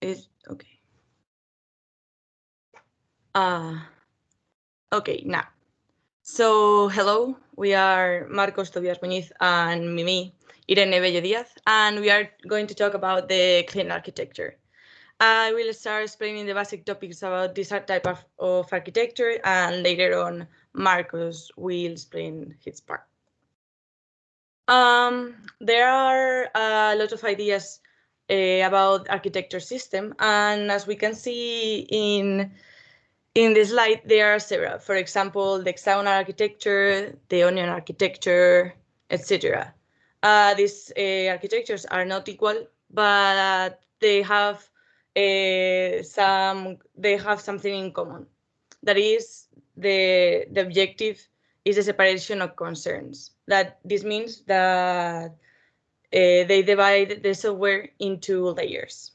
Is okay. Okay, now. So, hello, we are Marcos Tobias Muñiz and Mimi Irene Bello Diaz, and we are going to talk about the clean architecture. I will start explaining the basic topics about this type of architecture, and later on, Marcos will explain his part. There are a lot of ideas about architecture system, and as we can see in the slide, there are several. For example, the hexagonal architecture, the onion architecture, etc. These architectures are not equal, but they have something in common. That is, the objective is the separation of concerns. That this means that they divide the software into layers.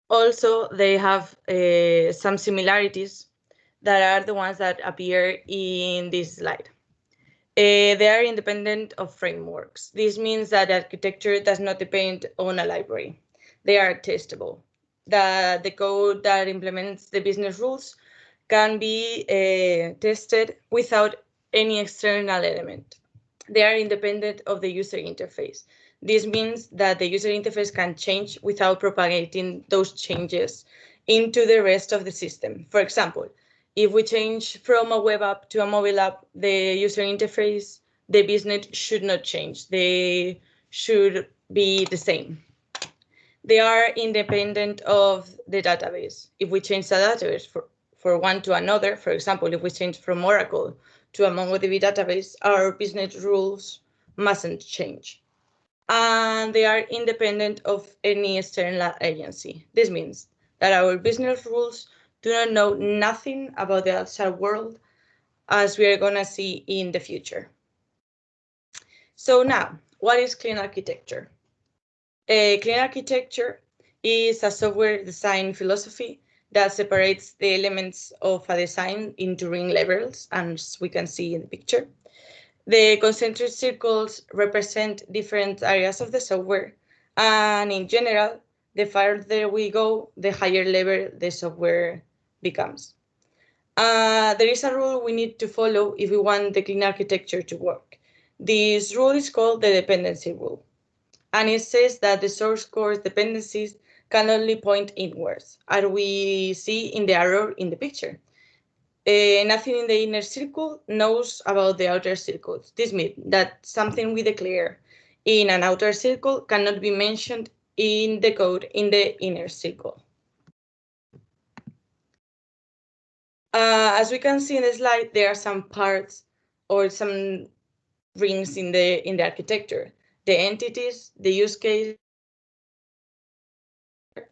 Also, they have some similarities that are the ones that appear in this slide. They are independent of frameworks. This means that architecture does not depend on a library. They are testable. The code that implements the business rules can be tested without any external element. They are independent of the user interface. This means that the user interface can change without propagating those changes into the rest of the system. For example, if we change from a web app to a mobile app, the user interface, the business should not change. They should be the same. They are independent of the database. If we change the database for one to another, for example, if we change from Oracle to a MongoDB database, our business rules mustn't change. And they are independent of any external agency. This means that our business rules do not know nothing about the outside world, as we are going to see in the future. So now, what is clean architecture? Clean architecture is a software design philosophy that separates the elements of a design into ring levels, as we can see in the picture. The concentric circles represent different areas of the software, and in general, the farther we go, the higher level the software becomes. There is a rule we need to follow if we want the clean architecture to work. This rule is called the Dependency Rule, and it says that the source code dependencies can only point inwards, as we see in the arrow in the picture. Nothing in the inner circle knows about the outer circles. This means that something we declare in an outer circle cannot be mentioned in the code in the inner circle. As we can see in the slide, there are some parts or some rings in the architecture. The entities, the use case,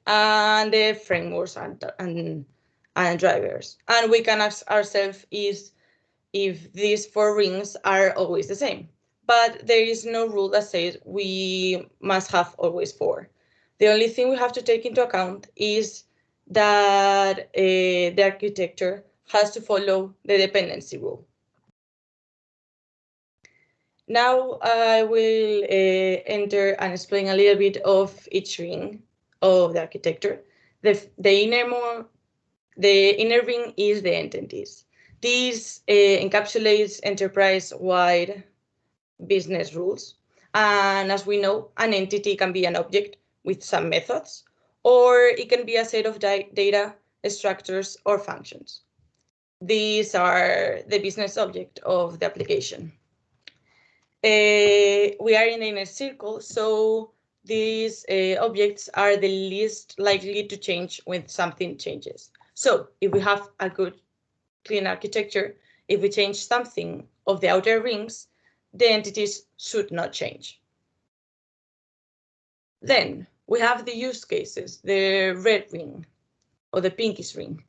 and the frameworks and drivers. And we can ask ourselves if these four rings are always the same. But there is no rule that says we must have always four. The only thing we have to take into account is that the architecture has to follow the dependency rule. Now I will enter and explain a little bit of each ring of the architecture. The inner ring is the entities. This encapsulates enterprise-wide business rules. And as we know, an entity can be an object with some methods, or it can be a set of data, structures, or functions. These are the business object of the application. We are in the inner circle, so these objects are the least likely to change when something changes. So if we have a good clean architecture, if we change something of the outer rings, the entities should not change. Then we have the use cases, the red ring or the pinkish ring.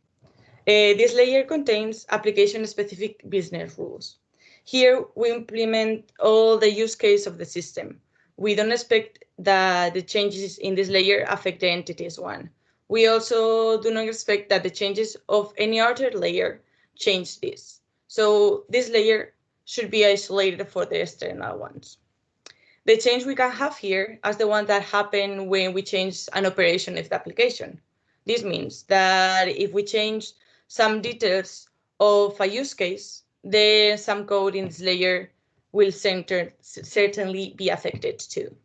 This layer contains application-specific business rules. Here we implement all the use case of the system. We don't expect that the changes in this layer affect the entities one. We also do not expect that the changes of any other layer change this. So this layer should be isolated for the external ones. The change we can have here is the one that happened when we change an operation of the application. This means that if we change some details of a use case, then some code in this layer will certainly be affected too.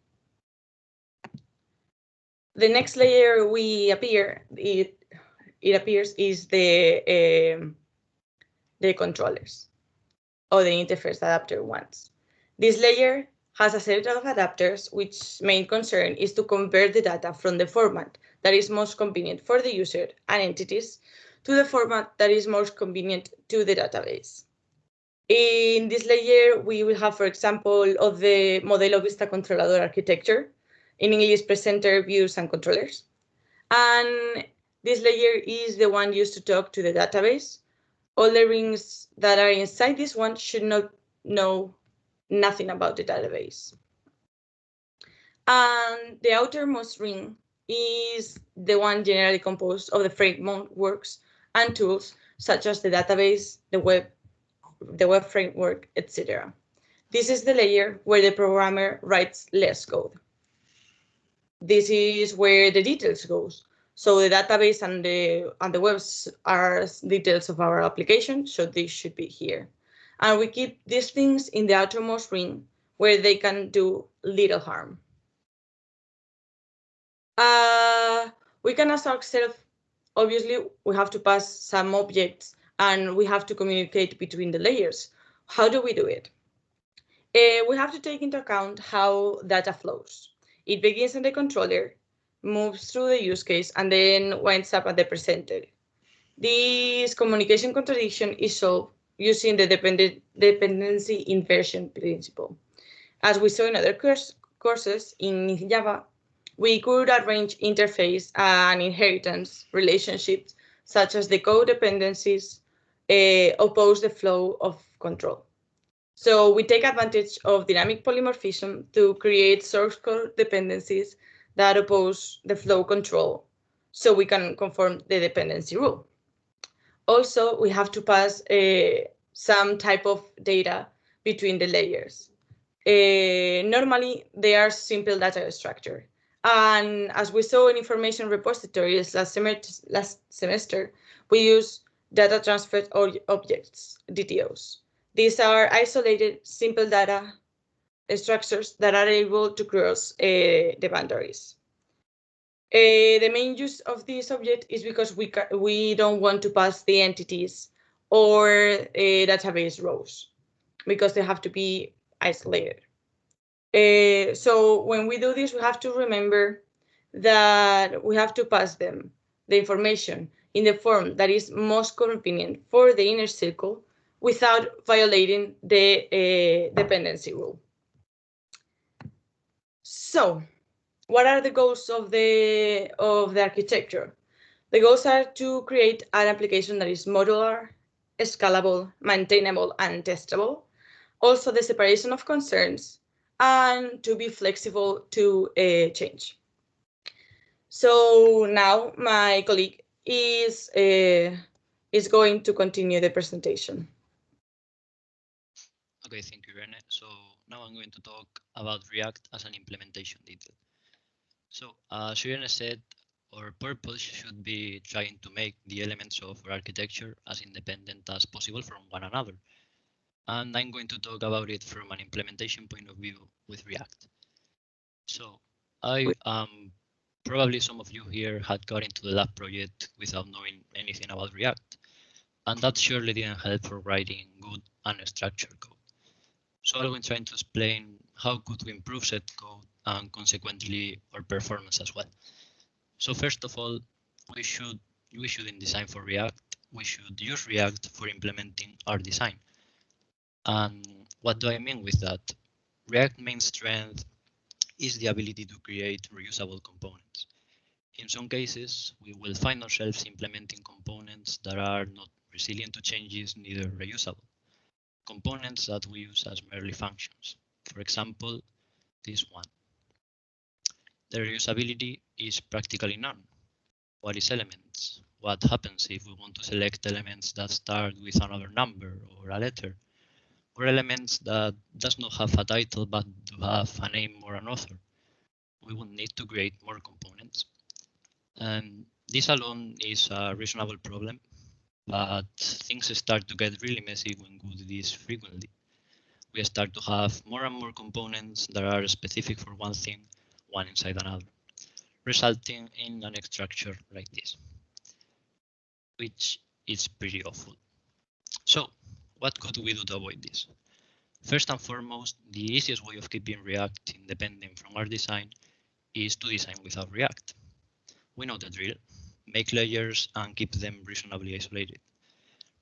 The next layer it appears is the controllers or the interface adapter ones. This layer has a set of adapters which main concern is to convert the data from the format that is most convenient for the user and entities to the format that is most convenient to the database. In this layer, we will have, for example, of the Modelo Vista Controlador architecture, in English, presenter, views, and controllers. And this layer is the one used to talk to the database. All the rings that are inside this one should not know nothing about the database. And the outermost ring is the one generally composed of the frameworks and tools such as the database, the web framework, etc. This is the layer where the programmer writes less code. This is where the details goes. So the database and the webs are details of our application, so this should be here. And we keep these things in the outermost ring where they can do little harm. We can ask ourselves, obviously, we have to pass some objects and we have to communicate between the layers. How do we do it? We have to take into account how data flows. It begins in the controller, moves through the use case, and then winds up at the presenter. This communication contradiction is solved using the dependency inversion principle. As we saw in other courses in Java, we could arrange interface and inheritance relationships such as the code dependencies oppose the flow of control. So we take advantage of dynamic polymorphism to create source code dependencies that oppose the flow control so we can conform the dependency rule. Also, we have to pass some type of data between the layers. Normally, they are simple data structure. And as we saw in information repositories last semester, we use data transfer objects, DTOs. These are isolated, simple data structures that are able to cross the boundaries. The main use of this object is because we don't want to pass the entities or database rows because they have to be isolated. So when we do this, we have to remember that we have to pass them the information in the form that is most convenient for the inner circle without violating the dependency rule. So what are the goals of the architecture? The goals are to create an application that is modular, scalable, maintainable, and testable. Also the separation of concerns, and to be flexible to change. So now my colleague is going to continue the presentation. Okay, thank you, Rene. So now I'm going to talk about React as an implementation detail. So as Rene said, our purpose should be trying to make the elements of our architecture as independent as possible from one another. And I'm going to talk about it from an implementation point of view with React. So probably some of you here had got into the lab project without knowing anything about React, and that surely didn't help for writing good and structured code. So I'm trying to explain how could we improve said code and consequently our performance as well. So first of all, we shouldn't design for React. We should use React for implementing our design. And what do I mean with that? React's main strength is the ability to create reusable components. In some cases, we will find ourselves implementing components that are not resilient to changes, neither reusable. Components that we use as merely functions. For example, this one. The reusability is practically none. What is elements? What happens if we want to select elements that start with another number or a letter? Or elements that does not have a title but do have a name or an author. We would need to create more components. And this alone is a reasonable problem, but things start to get really messy when we do this frequently. We start to have more and more components that are specific for one thing, one inside another, resulting in an structure like this, which is pretty awful. So, what could we do to avoid this? First and foremost, the easiest way of keeping React independent from our design is to design without React. We know the drill. Make layers and keep them reasonably isolated.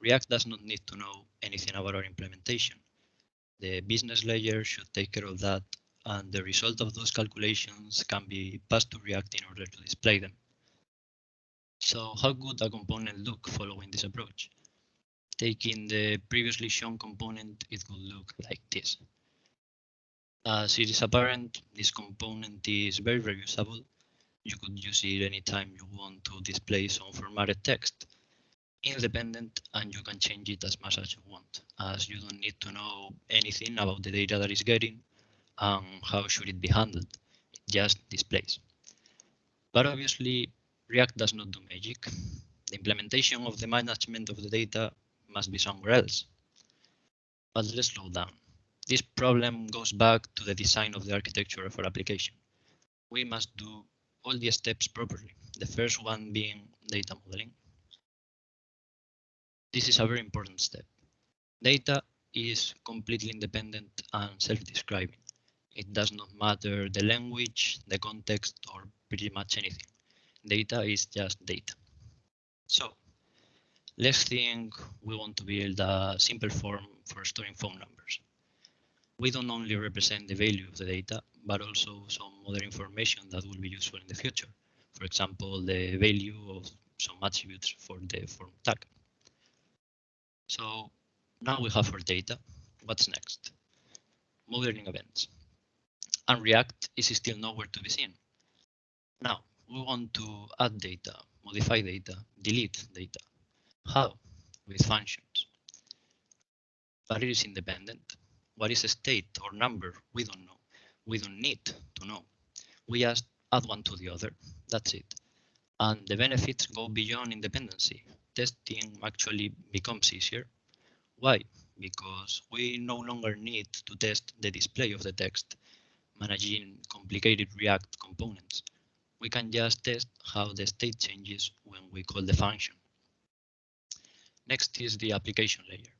React does not need to know anything about our implementation. The business layer should take care of that, and the result of those calculations can be passed to React in order to display them. So how could a component look following this approach? Taking the previously shown component, it would look like this. As it is apparent, this component is very reusable. You could use it anytime you want to display some formatted text, independent, and you can change it as much as you want, as you don't need to know anything about the data that is getting and how should it be handled. It just displays. But obviously, React does not do magic. The implementation of the management of the data must be somewhere else. But let's slow down. This problem goes back to the design of the architecture of our application. We must do all the steps properly, the first one being data modeling. This is a very important step. Data is completely independent and self-describing. It does not matter the language, the context, or pretty much anything. Data is just data. So let's think we want to build a simple form for storing phone numbers. We don't only represent the value of the data, but also some other information that will be useful in the future. For example, the value of some attributes for the form tag. So now we have our data. What's next? Modeling events. And React is still nowhere to be seen. Now we want to add data, modify data, delete data. How? With functions. But it is independent. What is a state or number? We don't know. We don't need to know. We just add one to the other. That's it. And the benefits go beyond independency. Testing actually becomes easier. Why? Because we no longer need to test the display of the text, managing complicated React components. We can just test how the state changes when we call the function. Next is the application layer.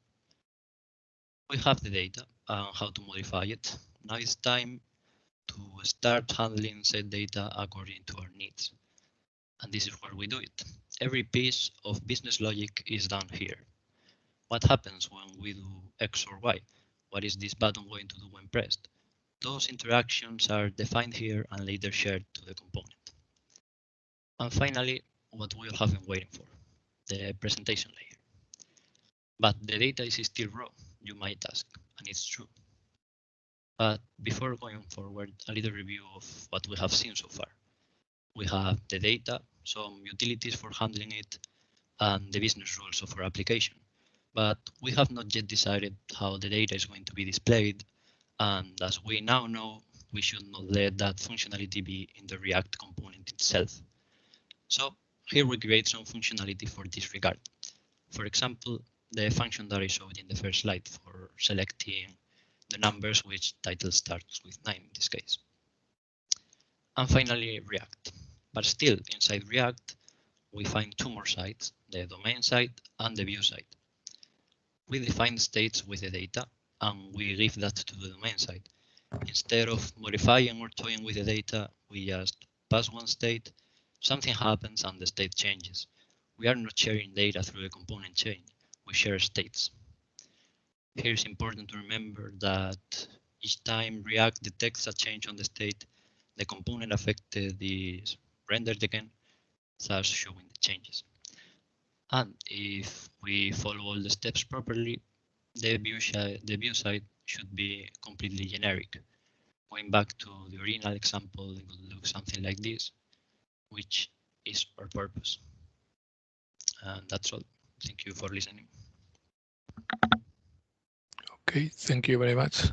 We have the data and how to modify it. Now it's time to start handling set data according to our needs. And this is where we do it. Every piece of business logic is done here. What happens when we do X or Y? What is this button going to do when pressed? Those interactions are defined here and later shared to the component. And finally, what we all have been waiting for, the presentation layer. But the data is still raw, you might ask, and it's true. But before going forward, a little review of what we have seen so far. We have the data, some utilities for handling it, and the business rules of our application. But we have not yet decided how the data is going to be displayed, and as we now know, we should not let that functionality be in the React component itself. So here we create some functionality for this regard. For example, the function that I showed in the first slide for selecting the numbers which title starts with 9 in this case. And finally, React. But still, inside React, we find two more sides, the domain side and the view side. We define states with the data, and we give that to the domain side. Instead of modifying or toying with the data, we just pass one state, something happens, and the state changes. We are not sharing data through the component chain, we share states. Here it's important to remember that each time React detects a change on the state, the component affected is rendered again, thus showing the changes. And if we follow all the steps properly, the view side should be completely generic. Going back to the original example, it would look something like this, which is our purpose. And that's all. Thank you for listening. Okay, thank you very much.